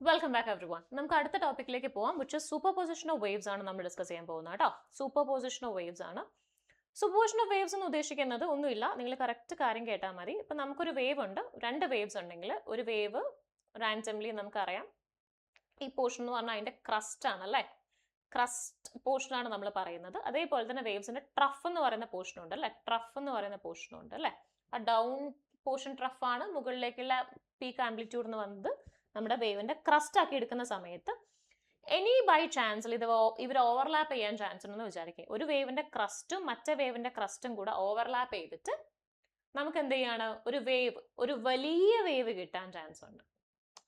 Welcome back every one. നമുക്ക് അടുത്ത ടോപ്പിക്കിലേക്ക് പോവാം, which is super position of waves ആണ് നമ്മൾ ഡിസ്കസ് ചെയ്യാൻ പോകുന്നത് കേട്ടോ. സൂപ്പർ പൊസിഷൻ ഓഫ് വേവ്സ് ആണ്. സൂപ്പർ പൊസിഷൻ ഓഫ് വേവ്സ് എന്ന് ഉദ്ദേശിക്കുന്നത് ഒന്നുമില്ല, നിങ്ങൾ കറക്റ്റ് കാര്യം കേട്ടാൽ മതി. ഇപ്പം നമുക്കൊരു വേവ് ഉണ്ട്, രണ്ട് വേവ്സ് ഉണ്ടെങ്കിൽ ഒരു വേവ് റാൻഡംലി നമുക്കറിയാം ഈ പോർഷൻ എന്ന് പറഞ്ഞാൽ അതിന്റെ ക്രസ്റ്റ് ആണ് അല്ലേ, ക്രസ്റ്റ് പോർഷൻ ആണ് നമ്മൾ പറയുന്നത്. അതേപോലെ തന്നെ വേവ്സിന്റെ ട്രഫ് എന്ന് പറയുന്ന പോർഷൻ ഉണ്ട് അല്ലേ, ട്രഫ് എന്ന് പറയുന്ന പോർഷൻ ഉണ്ട് അല്ലേ. ആ ഡൗൺ പോർഷൻ ട്രഫ് ആണ്, മുകളിലേക്കുള്ള പീക്ക് ആംപ്ലിറ്റ്യൂഡ് എന്ന് വന്നത് നമ്മുടെ വേവിന്റെ ക്രസ്റ്റ് ആക്കി എടുക്കുന്ന സമയത്ത് എനി ബൈ ചാൻസിൽ ഇവർ ഓവർലാപ്പ് ചെയ്യാൻ ചാൻസ് ഉണ്ടെന്ന് വിചാരിക്കുക. ഒരു വേവിന്റെ ക്രസ്റ്റും മറ്റേ വേവിന്റെ ക്രസ്റ്റും കൂടെ ഓവർലാപ്പ് ചെയ്തിട്ട് നമുക്ക് എന്ത് ചെയ്യാണ്, ഒരു വലിയ വേവ് കിട്ടാൻ ചാൻസ് ഉണ്ട്.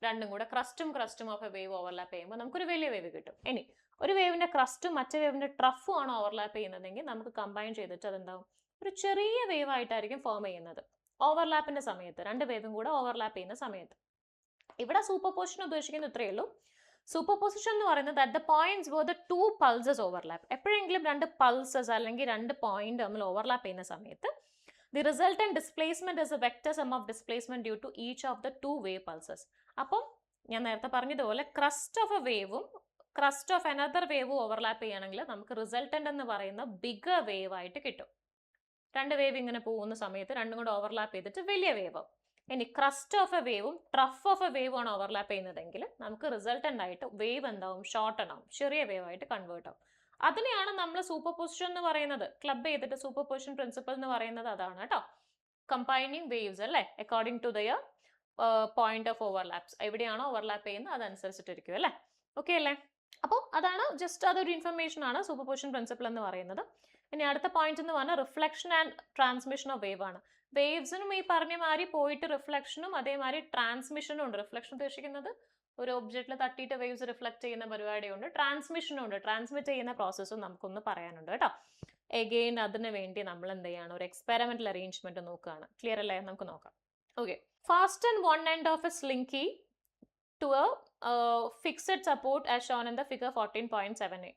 രണ്ടും കൂടെ ക്രസ്റ്റും ഓഫ് എ വേവ് ഓവർലാപ്പ് ചെയ്യുമ്പോൾ നമുക്കൊരു വലിയ വേവ് കിട്ടും. ഇനി ഒരു വേവിന്റെ ക്രസ്റ്റും മറ്റേ വേവിന്റെ ട്രഫും ആണ് ഓവർലാപ്പ് ചെയ്യുന്നതെങ്കിൽ നമുക്ക് കമ്പൈൻ ചെയ്തിട്ട് അതെന്താവും, ഒരു ചെറിയ വേവ് ആയിട്ടായിരിക്കും ഫോം ചെയ്യുന്നത് ഓവർലാപ്പിന്റെ സമയത്ത്, രണ്ട് വേവും കൂടെ ഓവർലാപ്പ് ചെയ്യുന്ന സമയത്ത്. ഇവിടെ സൂപ്പർ പൊസിഷൻ ഉദ്ദേശിക്കുന്നത് ഇത്രയേ ഉള്ളൂ. സൂപ്പർ പൊസിഷൻ എന്ന് പറയുന്നത് at the points where the two pulses overlap. എപ്പോഴെങ്കിലും രണ്ട് പൾസസ് അല്ലെങ്കിൽ രണ്ട് പോയിന്റ് നമ്മൾ ഓവർലാപ്പ് ചെയ്യുന്ന സമയത്ത് the resultant displacement is a vector sum of displacement due to each of the two wave pulses. അപ്പം ഞാൻ നേരത്തെ പറഞ്ഞതുപോലെ ക്രസ്റ്റ് ഓഫ് എ വേവും ക്രസ്റ്റ് ഓഫ് അനദർ വേവും ഓവർലാപ്പ് ചെയ്യുകയാണെങ്കിൽ നമുക്ക് റിസൾട്ടന്റ് എന്ന് പറയുന്ന ബിഗർ വേവ് ആയിട്ട് കിട്ടും. രണ്ട് വേവ് ഇങ്ങനെ പോകുന്ന സമയത്ത് രണ്ടും കൂടെ ഓവർലാപ്പ് ചെയ്തിട്ട് വലിയ വേവ്. ഇനി ക്രസ്റ്റ് ഓഫ് എ വേവും ട്രഫ് ഓഫ് എ വേവും ആണ് ഓവർലാപ്പ് ചെയ്യുന്നതെങ്കിൽ നമുക്ക് റിസൾട്ടന്റ് ആയിട്ട് വേവ് എന്താവും, ഷോർട്ടൺ ആവും, ചെറിയ വേവ് ആയിട്ട് കൺവേർട്ട് ആവും. അതിനെയാണ് നമ്മൾ സൂപ്പർ പൊസിഷൻ എന്ന് പറയുന്നത്. ക്ലബ് ചെയ്തിട്ട് സൂപ്പർ പൊസിഷൻ പ്രിൻസിപ്പൽ എന്ന് പറയുന്നത് അതാണ് കേട്ടോ. കമ്പൈനിങ് വേവ്സ് അല്ലേ, according to their point of overlaps. എവിടെയാണോ ഓവർലാപ്പ് ചെയ്യുന്നത് അതനുസരിച്ചിട്ടിരിക്കും അല്ലേ. ഓക്കെ അല്ലേ. അപ്പോൾ അതാണ്, ജസ്റ്റ് അതൊരു ഇൻഫർമേഷൻ ആണ് സൂപ്പർ പൊസിഷൻ പ്രിൻസിപ്പൽ എന്ന് പറയുന്നത്. ഇനി അടുത്ത പോയിന്റ് എന്ന് പറഞ്ഞാൽ reflection and transmission of wave ആണ്. വേവ്സിനും ഈ പറഞ്ഞ മാതിരി പോയിട്ട് റിഫ്ലക്ഷനും അതേമാതിരി ട്രാൻസ്മിഷനും ഉണ്ട്. റിഫ്ലക്ഷൻ ഉദ്ദേശിക്കുന്നത് ഒരു ഒബ്ജക്റ്റിൽ തട്ടിയിട്ട് വേവ്സ് റിഫ്ലക്ട് ചെയ്യുന്ന പരിപാടിയുണ്ട്, ട്രാൻസ്മിഷനും ഉണ്ട്, ട്രാൻസ്മിറ്റ് ചെയ്യുന്ന പ്രോസസ്സും നമുക്കൊന്ന് പറയാനുണ്ട് കേട്ടോ. എഗെയിൻ അതിന് വേണ്ടി നമ്മൾ എന്ത് ചെയ്യാണ്, ഒരു എക്സ്പെരിമെന്റൽ അറേഞ്ച്മെന്റ് നോക്കുകയാണ്. ക്ലിയർ അല്ലേ, നമുക്ക് നോക്കാം. Okay, fasten one end of a slinky to a fixed support as shown in the figure 14.7a.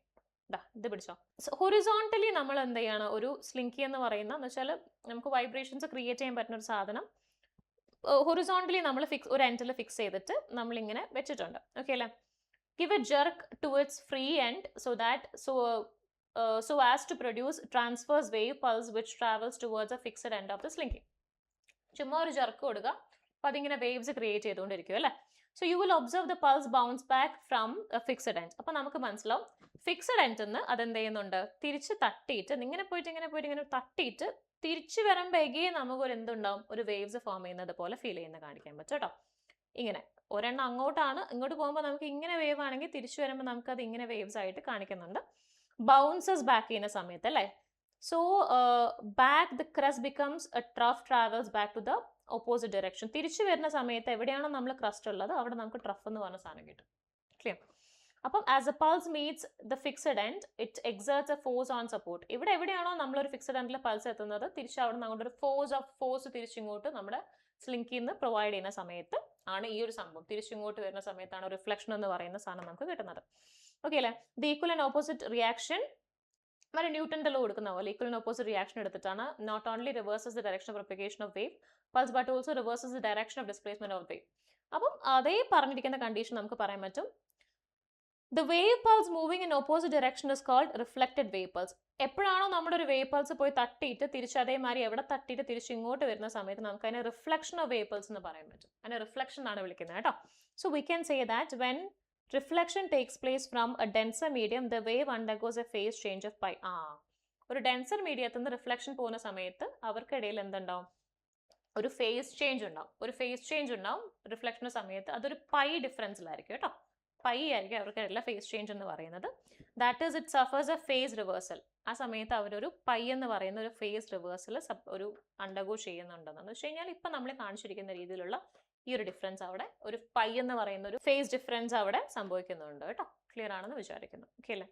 ഇത് പിടിച്ചോ. ഹൊറിസോണ്ടലി നമ്മൾ എന്ത് ചെയ്യാണ്, ഒരു സ്ലിങ്കി എന്ന് പറയുന്ന വെച്ചാൽ നമുക്ക് വൈബ്രേഷൻസ് ക്രിയേറ്റ് ചെയ്യാൻ പറ്റുന്ന ഒരു സാധനം ഹൊറിസോണ്ടലി നമ്മൾ ഒരു എൻഡിൽ ഫിക്സ് ചെയ്തിട്ട് നമ്മൾ ഇങ്ങനെ വെച്ചിട്ടുണ്ട്. ഓക്കെ അല്ലേ. Give a jerk to its free end so as to produce transverse wave pulse which travels towards a fixed end of the slinky. ചുമ്മാ ഒരു ജെർക്ക് കൊടുക്കുക, അപ്പൊ അതിങ്ങനെ വേവ്സ് ക്രിയേറ്റ് ചെയ്തുകൊണ്ടിരിക്കും അല്ലേ. So you will observe the pulse bounce back from fixed end. അപ്പൊ നമുക്ക് മനസ്സിലാവും ഫിക്സഡ് എൻഡ് നിന്ന് അതെന്ത് ചെയ്യുന്നുണ്ട്, തിരിച്ച് തട്ടിയിട്ട് ഇങ്ങനെ പോയിട്ട് ഇങ്ങനെ തട്ടിയിട്ട് തിരിച്ചു വരുമ്പോഴേക്കേ നമുക്കൊരു എന്തുണ്ടാവും, ഒരു വേവ്സ് ഫോം ചെയ്യുന്നത് പോലെ ഫീൽ ചെയ്യുന്ന കാണിക്കാൻ പറ്റും കേട്ടോ. ഇങ്ങനെ ഒരെണ്ണം അങ്ങോട്ടാണ്, ഇങ്ങോട്ട് പോകുമ്പോൾ നമുക്ക് ഇങ്ങനെ വേവ് ആണെങ്കിൽ തിരിച്ചു വരുമ്പോൾ നമുക്ക് അത് ഇങ്ങനെ വേവ്സ് ആയിട്ട് കാണിക്കുന്നുണ്ട്. ബൗൺസസ് ബാക്ക് ചെയ്യുന്ന സമയത്ത് അല്ലേ. So back the crest becomes a trough, travels back to the opposite direction. തിരിച്ചു വരുന്ന സമയത്ത് എവിടെയാണോ നമ്മൾ ക്രസ്റ്റ് ഉള്ളത് അവിടെ നമുക്ക് ട്രഫ് എന്ന് പറഞ്ഞ സാധനം കിട്ടും. ക്ലിയർ. അപ്പം as A pulse meats the fixed end it exerts A force on support. ഇവിടെ എവിടെയാണോ നമ്മളൊരു ഫിക്സഡ് എൻഡിൽ പൾസ് എത്തുന്നത് തിരിച്ച് അവിടെ നിന്ന് അങ്ങോട്ട് ഒരു ഫോഴ്സ് തിരിച്ചിങ്ങോട്ട് നമ്മുടെ സ്ലിങ്കിൽ നിന്ന് പ്രൊവൈഡ് ചെയ്യുന്ന സമയത്ത് ആണ് ഈ ഒരു സംഭവം. തിരിച്ചിങ്ങോട്ട് വരുന്ന സമയത്താണ് റിഫ്ലക്ഷൻ എന്ന് പറയുന്ന സാധനം നമുക്ക് കിട്ടുന്നത്. ഓക്കെ അല്ലേ. The equal and opposite reaction മറ്റേ ന്യൂട്ടന്റെ ലോ എടുക്കുന്ന പോലെ ഈക്വൽ ആൻഡ് ഓപ്പോസിറ്റ് റിയാക്ഷൻ എടുത്തിട്ടാണ് not only reverses the direction of propagation of wave pulse but also reverses the direction of displacement of wave. അപ്പം അതേ പറഞ്ഞിരിക്കുന്ന കണ്ടീഷൻ നമുക്ക് പറയാൻ പറ്റും. The wave pulse moving in opposite direction is called reflected wave pulse. എപ്പോഴാണോ നമ്മുടെ ഒരു wave pulse പോയി തട്ടിയിട്ട് തിരിച്ച് അതേമാതിരി എവിടെ തട്ടിയിട്ട് തിരിച്ച് ഇങ്ങോട്ട് വരുന്ന സമയത്ത് നമുക്ക് അതിനെ റിഫ്ലക്ഷൻ ഓഫ് വേവ് പൾസ് എന്ന് പറയാൻ പറ്റും. അതിനെ റിഫ്ലക്ഷൻ ആണ് വിളിക്കുന്നത് കേട്ടോ. So we can say that when reflection takes place from a denser medium the wave undergoes a phase change of pi. ഒരു ഡെൻസർ മീഡിയത്തിൽ നിന്ന് റിഫ്ലക്ഷൻ പോകുന്ന സമയത്ത് അവർക്കിടയിൽ എന്തുണ്ടാവും, ഒരു ഫേസ് ചേഞ്ച് ഉണ്ടാവും റിഫ്ലക്ഷന്റെ സമയത്ത്. അതൊരു പൈ ഡിഫറൻസിലായിരിക്കും കേട്ടോ. പൈ ആയിരിക്കും അവർക്കിടയിലുള്ള ഫേസ് ചേഞ്ച് എന്ന് പറയുന്നത്. That is it suffers a phase reversal. ആ സമയത്ത് അവരൊരു പൈ എന്ന് പറയുന്ന ഒരു ഫേസ് റിവേഴ്സൽ ഒരു അണ്ടർഗോ ചെയ്യുന്നുണ്ടെന്ന് വെച്ച് കഴിഞ്ഞാൽ ഇപ്പൊ നമ്മൾ കാണിച്ചിരിക്കുന്ന രീതിയിലുള്ള ഈ ഒരു ഡിഫറൻസ് അവിടെ ഒരു പൈ എന്ന് പറയുന്ന ഒരു ഫേസ് ഡിഫറൻസ് അവിടെ സംഭവിക്കുന്നുണ്ട് കേട്ടോ. ക്ലിയർ ആണെന്ന് വിചാരിക്കുന്നു. ഓക്കെ അല്ലേ.